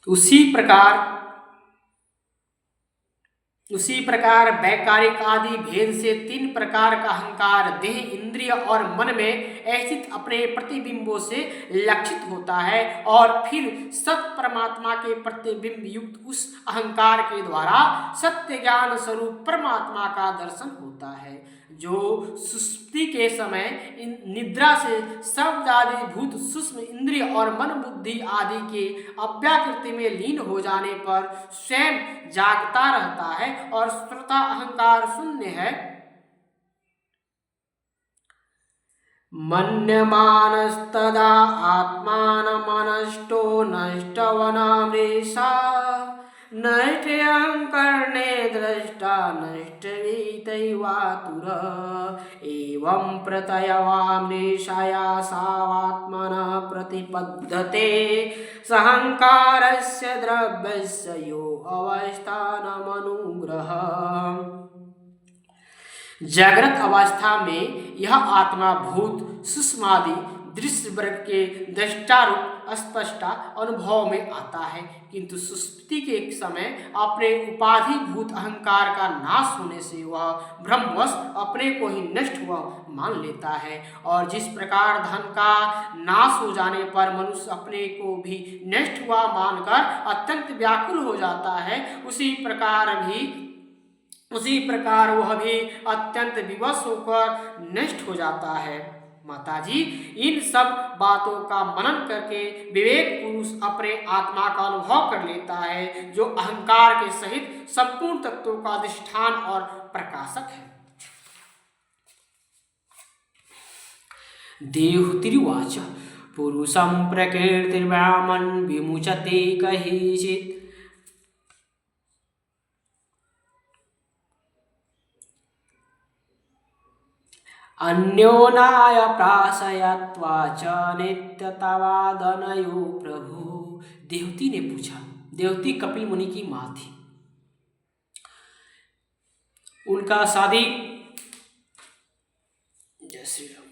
उसी प्रकार वैकारिक आदि भेद से तीन प्रकार का अहंकार देह, इंद्रिय और मन में ऐसित अपने प्रतिबिंबों से लक्षित होता है और फिर सत परमात्मा के प्रतिबिंब युक्त उस अहंकार के द्वारा सत्य ज्ञान स्वरूप परमात्मा का दर्शन होता है, जो सुषुप्ति के समय निद्रा से शब्द आदि भूत सूक्ष्म इंद्रिय और मन बुद्धि आदि के अव्याकृति में लीन हो जाने पर स्वयं जागता रहता है और श्रोता अहंकार शून्य है। मन्यमानस्तदा आत्मानमनष्टो नष्टवनामृषा नष्टयंकर्णे दृष्टा नष्टवीतैवातुर एवं प्रत्ययवामृषया सावात्मनः प्रतिपद्यते सहंकारस्य द्रव्यस्य यो अवस्थानमनुग्रह। जागृत अवस्था में यह आत्मा भूत सूक्ष्मादि दृश्य वर्ग के दृष्टारूप स्पष्ट अनुभव में आता है, किंतु सुषुप्ति के समय अपने उपाधिभूत अहंकार का नाश होने से वह भ्रमवश अपने को ही नष्ट हुआ मान लेता है। और जिस प्रकार धन का नाश हो जाने पर मनुष्य अपने को भी नष्ट हुआ मानकर अत्यंत व्याकुल हो जाता है, उसी प्रकार वह भी अत्यंत विवश होकर नष्ट हो जाता है। माताजी, इन सब बातों का मनन करके विवेक पुरुष अपने आत्मा का अनुभव कर लेता है, जो अहंकार के सहित संपूर्ण तत्वों का अधिष्ठान और प्रकाशक है। देवहूतिरुवाच पुरुषं प्रकृतिर्ब्राह्मण विमुचते कहिचित् अन्योनाय प्राशयत्वा च नित्यतावादनयो प्रभु। देवती ने पूछा, देवती कपिल मुनि की माँ थी। उनका शादी जय श्री राम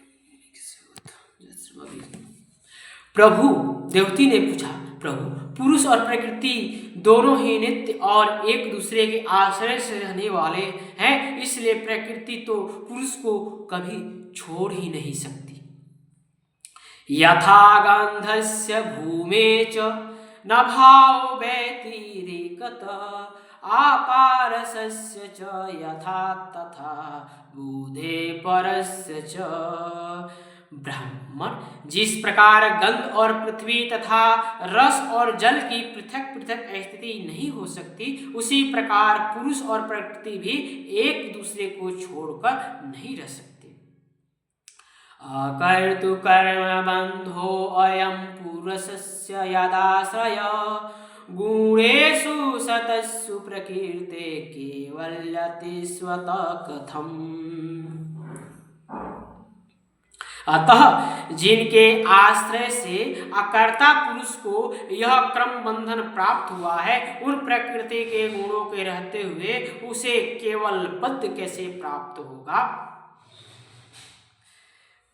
प्रभु, देवती ने पूछा, प्रभु पुरुष और प्रकृति दोनों ही नित्य और एक दूसरे के आश्रय से रहने वाले हैं, इसलिए प्रकृति तो पुरुष को कभी छोड़ ही नहीं सकती। यथा गंधस्य भूमे च न भाव व्यतिरेकत आपारसस्य च यथा तथा बुधे परस्य च। ब्राह्मण, जिस प्रकार गंध और पृथ्वी तथा रस और जल की पृथक पृथक स्थिति नहीं हो सकती, उसी प्रकार पुरुष और प्रकृति भी एक दूसरे को छोड़कर नहीं रह सकते। अकर्तु कर्म बंधो अयं पुरुषस्य यदाश्रय गुणेषु सतस्सु प्रकृते केवल्यते स्वतः कथम्। अतः जिनके आश्रय से अकर्ता पुरुष को यह क्रम बंधन प्राप्त हुआ है, उन प्रकृति के गुणों के रहते हुए उसे केवल पद कैसे प्राप्त होगा।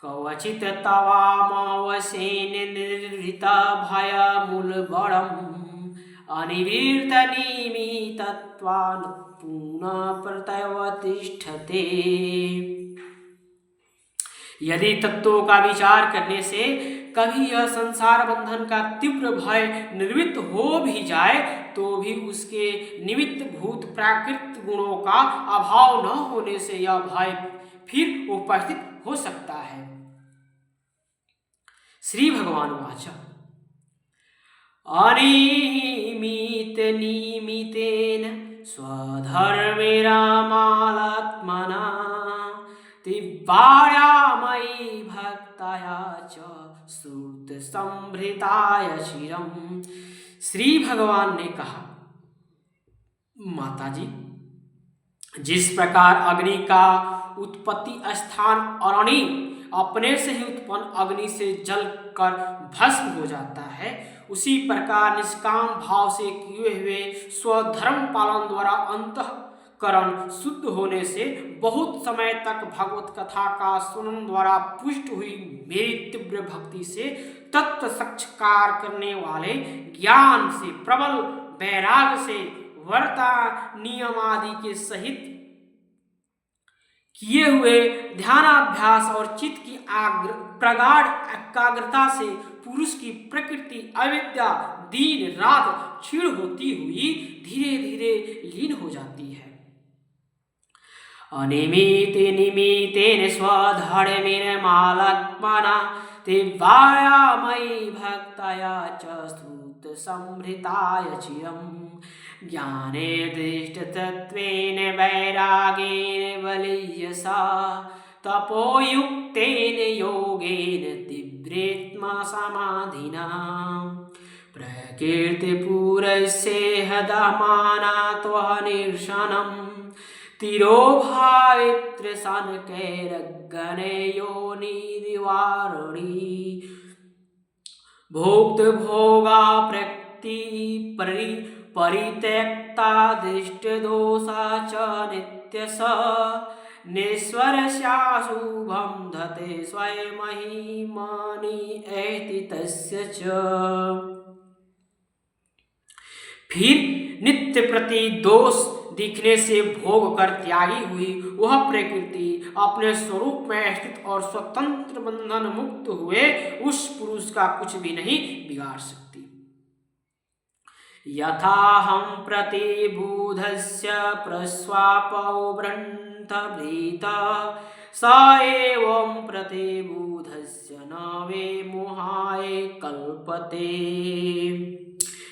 कवचित तवामवसेन निर्वृत भय मूलबरम् अनिवृत्त निमित्तत्वान् पुनः प्रत्यवतिष्ठते। यदि तत्वों का विचार करने से कभी यह संसार बंधन का तीव्र भय निवृत्त हो भी जाए, तो भी उसके निमित्त भूत प्राकृत गुणों का अभाव न होने से यह भय फिर उपस्थित हो सकता है। श्री भगवान वाचा अनिमित निमितेन स्वधर्मे रामात्मना तिवार्यामयि भक्ताया च श्रुत संभृताय चिरम्। श्री भगवान ने कहा, माताजी, जिस प्रकार अग्नि का उत्पत्ति स्थान अरणि अपने से ही उत्पन्न अग्नि से जल कर भस्म हो जाता है, उसी प्रकार निष्काम भाव से किए हुए स्वधर्म पालन द्वारा अंतःकरण शुद्ध होने से बहुत समय तक भगवत कथा का सुनन द्वारा पुष्ट हुई मेरी तीव्र भक्ति से तत्व साक्षात्कार करने वाले ज्ञान से, प्रबल वैराग्य से, वर्ता नियम आदि के सहित किए हुए ध्यानाभ्यास और चित्त की प्रगाढ़ एकाग्रता से पुरुष की प्रकृति अविद्या दिन रात क्षीण होती हुई धीरे धीरे लीन हो जाती है। अनिमिते निमितेन स्वधर्मिर्मालक्मना दिव्यामयी भक्तया च स्तुत संभृताय चिरम् ज्ञाने दृष्टतत्त्वेन वैरागेण बलीयसा तपोयुक्तेन योगेन तीव्रेत्मा समाधिना प्रकृतिपूरस्येहदमानात्वनिर्शनम् तिरोभावित्र सनकैरगणे योनिवारणी भोक्तभोगा प्रकृति परित्यक्ता दृष्टदोषा च नित्यस निस्वरस्याशुभं धते स्वयमहिमानि एति तस्य च। फिर नित्य प्रति दोष दिखने से भोग कर त्यागी हुई वह प्रकृति अपने स्वरूप में स्थित और स्वतंत्र बंधन मुक्त हुए उस पुरुष का कुछ भी नहीं बिगाड़ सकती। यथाहं प्रतिबुधस्य प्रस्वापौ ब्रन्थभृत स एवं प्रतिबुधस्य न वे मोहाय कल्पते।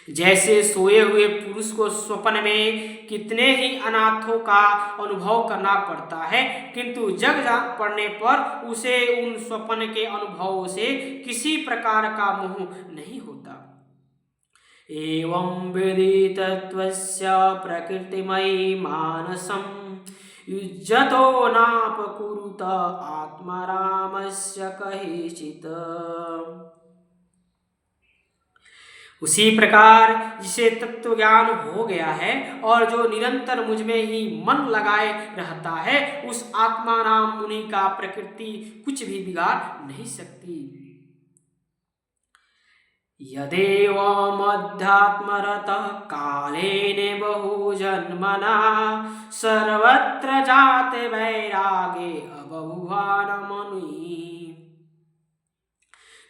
जैसे सोए हुए पुरुष को स्वप्न में कितने ही अनाथों का अनुभव करना पड़ता है, किंतु जग पड़ने पर उसे उन स्वप्न के अनुभवों से किसी प्रकार का मोह नहीं होता। एवं विदितत्वस्य प्रकृतिमयी मानसं युज्यतो नापकुरुत आत्मारामस्य कहिचित्। उसी प्रकार जिसे तत्व ज्ञान हो गया है और जो निरंतर मुझ में ही मन लगाए रहता है, उस आत्मा नाम मुनि का प्रकृति कुछ भी बिगाड़ नहीं सकती। यदेवमध्यात्मरतः कालेन बहुजन्मना सर्वत्र जाते वैरागे अबभुवान मुनि।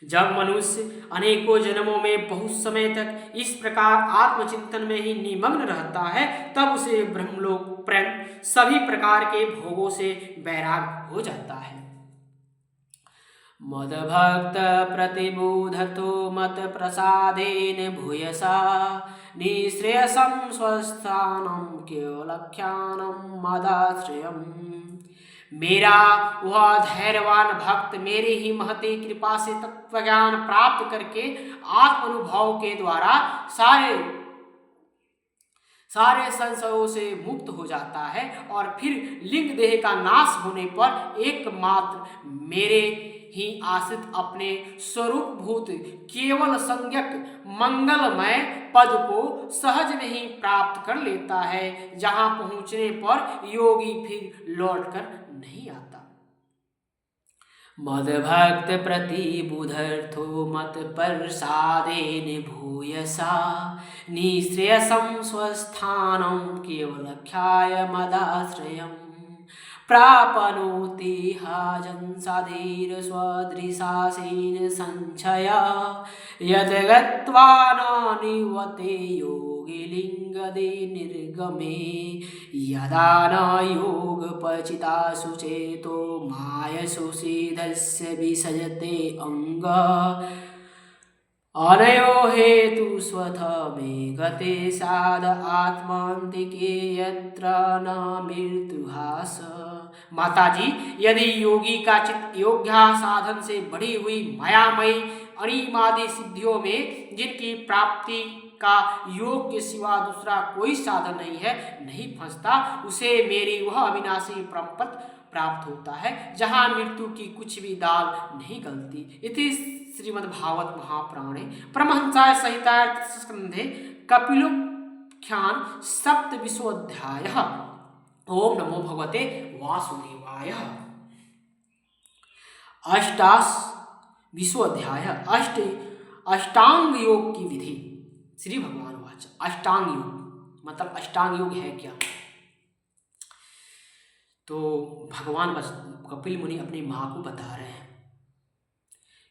जब मनुष्य अनेकों जन्मों में बहुत समय तक इस प्रकार आत्मचिंतन में ही निमग्न रहता है, तब उसे ब्रह्मलोक प्रेम सभी प्रकार के भोगों से वैराग हो जाता है। मदभक्त प्रतिबोधतो मत प्रसादेन भूयसा निःश्रेयसं स्वस्थानं केवलख्यानं मदाश्रयम्। मेरा वह धैर्यवान भक्त मेरी ही महती कृपा से तत्वज्ञान प्राप्त करके आत्म अनुभव के द्वारा सारे संशयों से मुक्त हो जाता है और फिर लिंग देह का नाश होने पर एकमात्र मेरे ही आश्रित अपने स्वरूपभूत केवल संज्ञक मंगलमय पद को सहज में ही प्राप्त कर लेता है, जहां पहुंचने पर योगी फिर लौटकर नहीं आता। मदभक्त प्रतिबुधर्थो मत प्रसादेन भूयसा निःश्रेयसं स्वस्थानं केवलख्याय मदाश्रयम्। प्राप्नोति हाजंसाधीर स्वदृशासीन संशय यद्गत्वा न निवते योगी लिंगदे निर्गमे। यदा न योगपचिता सुचेतो मायसुषिधस्य विसजते अंग अनयो हेतु स्वथ में गते साध आत्मांतिके यत्र न मृत्युहास। माता जी, यदि योगी का चित्त योग्या साधन से बढ़ी हुई मायामयी अणिमादि सिद्धियों में, जिनकी प्राप्ति का योग के सिवा दूसरा कोई साधन नहीं है, नहीं फंसता, उसे मेरी वह अविनाशी परमपद प्राप्त होता है, जहाँ मृत्यु की कुछ भी दाल नहीं गलती। इति श्रीमद्भागवत महापुराणे परमहंसाय संहितायां स्कंधे कपिलोख्यान सप्तविंशोऽध्यायः। ओम नमो भगवते वासुदेवाय। विश्वाध्याय अष्टांग योग की विधि। श्री भगवान वाच अष्टांग योग मतलब अष्टांग योग है क्या? तो भगवान कपिल मुनि अपनी माँ को बता रहे हैं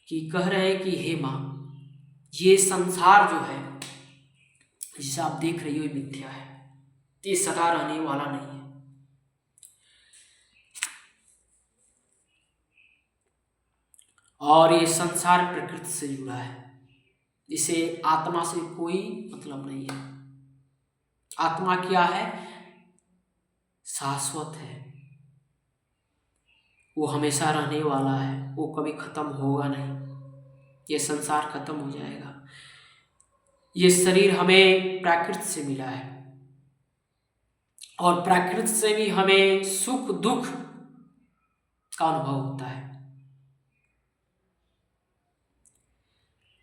कि कह रहे हैं कि हे माँ, ये संसार जो है जिसे आप देख रही हो ये मिथ्या है, ये सदा रहने वाला नहीं है। और ये संसार प्रकृति से जुड़ा है, इसे आत्मा से कोई मतलब नहीं है। आत्मा क्या है? शाश्वत है, वो हमेशा रहने वाला है, वो कभी खत्म होगा नहीं। ये संसार खत्म हो जाएगा। ये शरीर हमें प्रकृति से मिला है और प्रकृति से भी हमें सुख दुख का अनुभव होता है।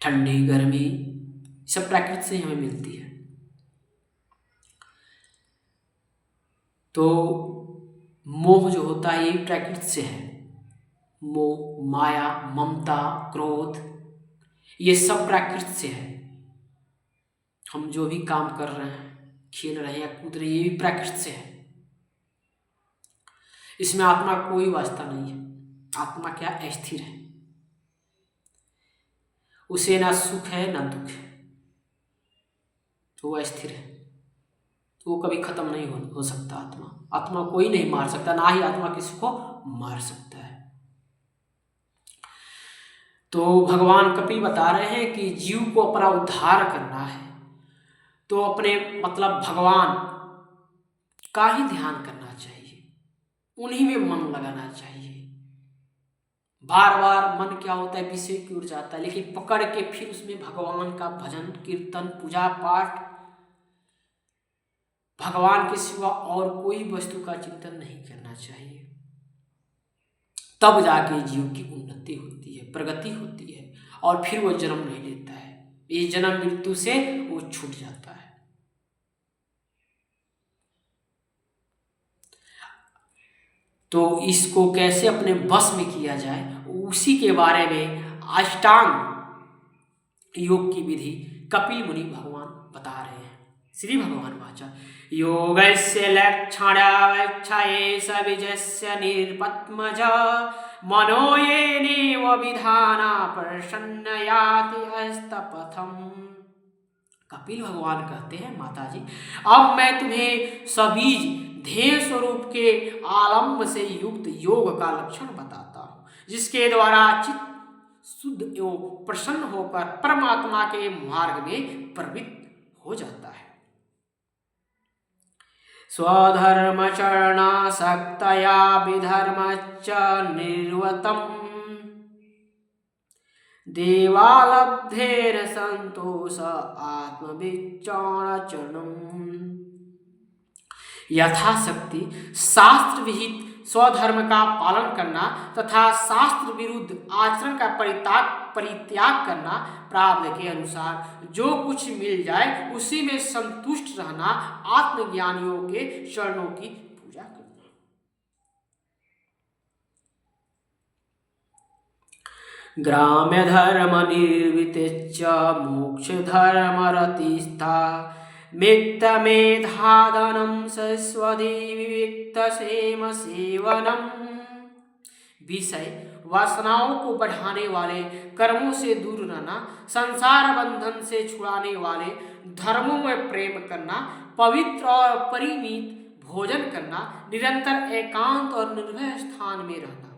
ठंडी गर्मी सब प्रकृति से हमें मिलती है। तो मोह जो होता है ये प्रकृति से है। मोह, माया, ममता, क्रोध, ये सब प्रकृति से है। हम जो भी काम कर रहे हैं, खेल रहे हैं या कूद रहे हैं, ये भी प्रकृति से है। इसमें आत्मा कोई वास्ता नहीं है। आत्मा क्या? अस्थिर है, उसे ना सुख है ना दुख है, तो वो अस्थिर है, तो वो कभी खत्म नहीं हो सकता। आत्मा कोई नहीं मार सकता, ना ही आत्मा किसी को मार सकता है। तो भगवान कपिल बता रहे हैं कि जीव को अपना उद्धार करना है तो अपने मतलब भगवान का ही ध्यान करना चाहिए, उन्हीं में मन लगाना चाहिए। बार बार मन क्या होता है, विषय की ओर जाता है, लेकिन पकड़ के फिर उसमें भगवान का भजन कीर्तन पूजा पाठ, भगवान के सिवा और कोई वस्तु का चिंतन नहीं करना चाहिए। तब जाके जीव की उन्नति होती है, प्रगति होती है और फिर वो जन्म नहीं लेता है। इस जन्म मृत्यु से वो छूट जाता है। तो इसको कैसे अपने बस में किया जाए, उसी के बारे में अष्टांग योग की विधि कपिल मुनि भगवान बता रहे हैं। श्री भगवान वाचा योगस्य लक्षणावच्छये सविजस्य निर्पत्मज मनो येनेव विधाना प्रसन्नयाति हस्तपथम। कपिल भगवान कहते हैं, माता जी अब मैं तुम्हें सबीज ध्येय स्वरूप के आलम्ब से युक्त योग का लक्षण बताता हूँ, जिसके द्वारा चित्त शुद्ध एवं प्रसन्न होकर परमात्मा के मार्ग में प्रवृत्त हो जाता है। स्वधर्मचरणासक्तया विधर्मच्च निर्वतम् देवालब्धेन संतोष आत्मविचारणम्। यथाशक्ति शास्त्र विहित स्वधर्म का पालन करना तथा शास्त्र विरुद्ध आचरण का परित्याग करना, प्रारब्ध के अनुसार जो कुछ मिल जाए उसी में संतुष्ट रहना, आत्मज्ञानियों के चरणों की पूजा करना। ग्राम्य धर्म निर्वितेच्च मोक्ष धर्म रतिस्था मित्त मेधादनं सस्वधि विविक्त सेम सेवनम। विषय वासनाओं को बढ़ाने वाले कर्मों से दूर रहना, संसार बंधन से छुड़ाने वाले धर्मों में प्रेम करना, पवित्र और परिमित भोजन करना, निरंतर एकांत और निर्भय स्थान में रहना,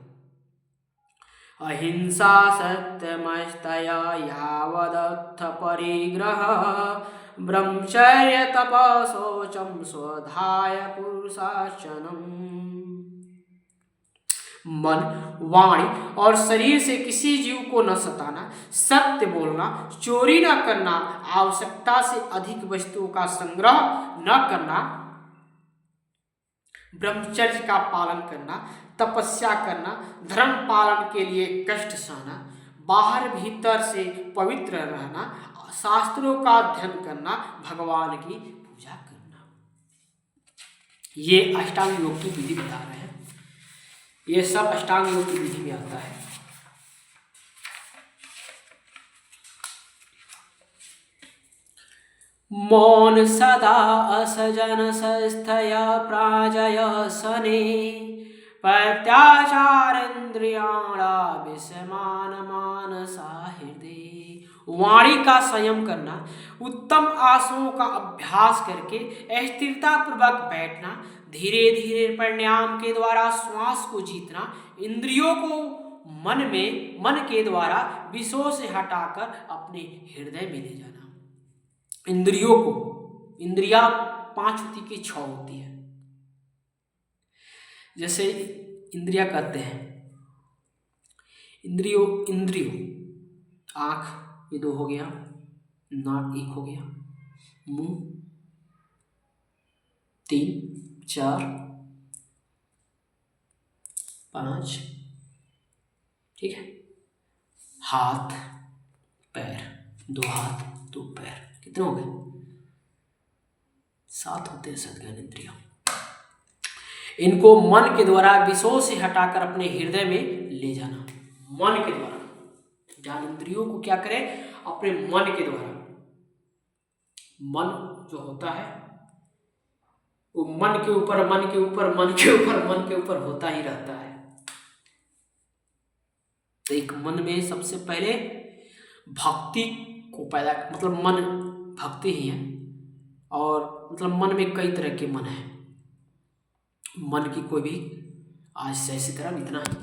अहिंसा सत्यमस्तया यावदर्थ परिग्रह ब्रह्मचर्य तप शौचम स्वधाय पुरुषार्चनम। मन, वाणी और शरीर से किसी जीव को न सताना, सत्य बोलना, चोरी न करना, आवश्यकता से अधिक वस्तुओं का संग्रह न करना, ब्रह्मचर्य का पालन करना, तपस्या करना, धर्म पालन के लिए कष्ट सहना, बाहर भीतर से पवित्र रहना, शास्त्रों का अध्ययन करना, भगवान की पूजा करना। ये अष्टांग योग की विधि बता रहे हैं। ये सब अष्टांग योग की विधि में आता है। मौन सदा असजन संस्थया प्राजय सने प्रत्याचारेन्द्रियाणा विषमान मानसा हृदय। वाणी का संयम करना, उत्तम आसनों का अभ्यास करके स्थिरता पूर्वक बैठना, धीरे धीरे प्राणायाम के द्वारा श्वास को जीतना, इंद्रियों को मन के द्वारा विषयों से हटाकर अपने हृदय में ले जाना। इंद्रियों को, इंद्रियां 5 होती कि 6 होती है। जैसे इंद्रियां कहते हैं, इंद्रियों आँख ये 2 हो गया, नाक 1 हो गया, मुंह 3, 4, 5, ठीक है, हाथ पैर, 2 हाथ 2 पैर, कितने हो गए? 7 होते हैं सद ज्ञानेंद्रिय। इनको मन के द्वारा विषयों से हटाकर अपने हृदय में ले जाना। मन के द्वारा ज्ञानेंद्रियों को क्या करें? अपने मन के द्वारा। मन जो होता है वो मन के ऊपर होता ही रहता है। तो एक मन में सबसे पहले भक्ति को पैदा, मतलब मन भक्ति ही है, और मतलब मन में कई तरह के मन है। मन की कोई भी आज से इसी तरह इतना ही।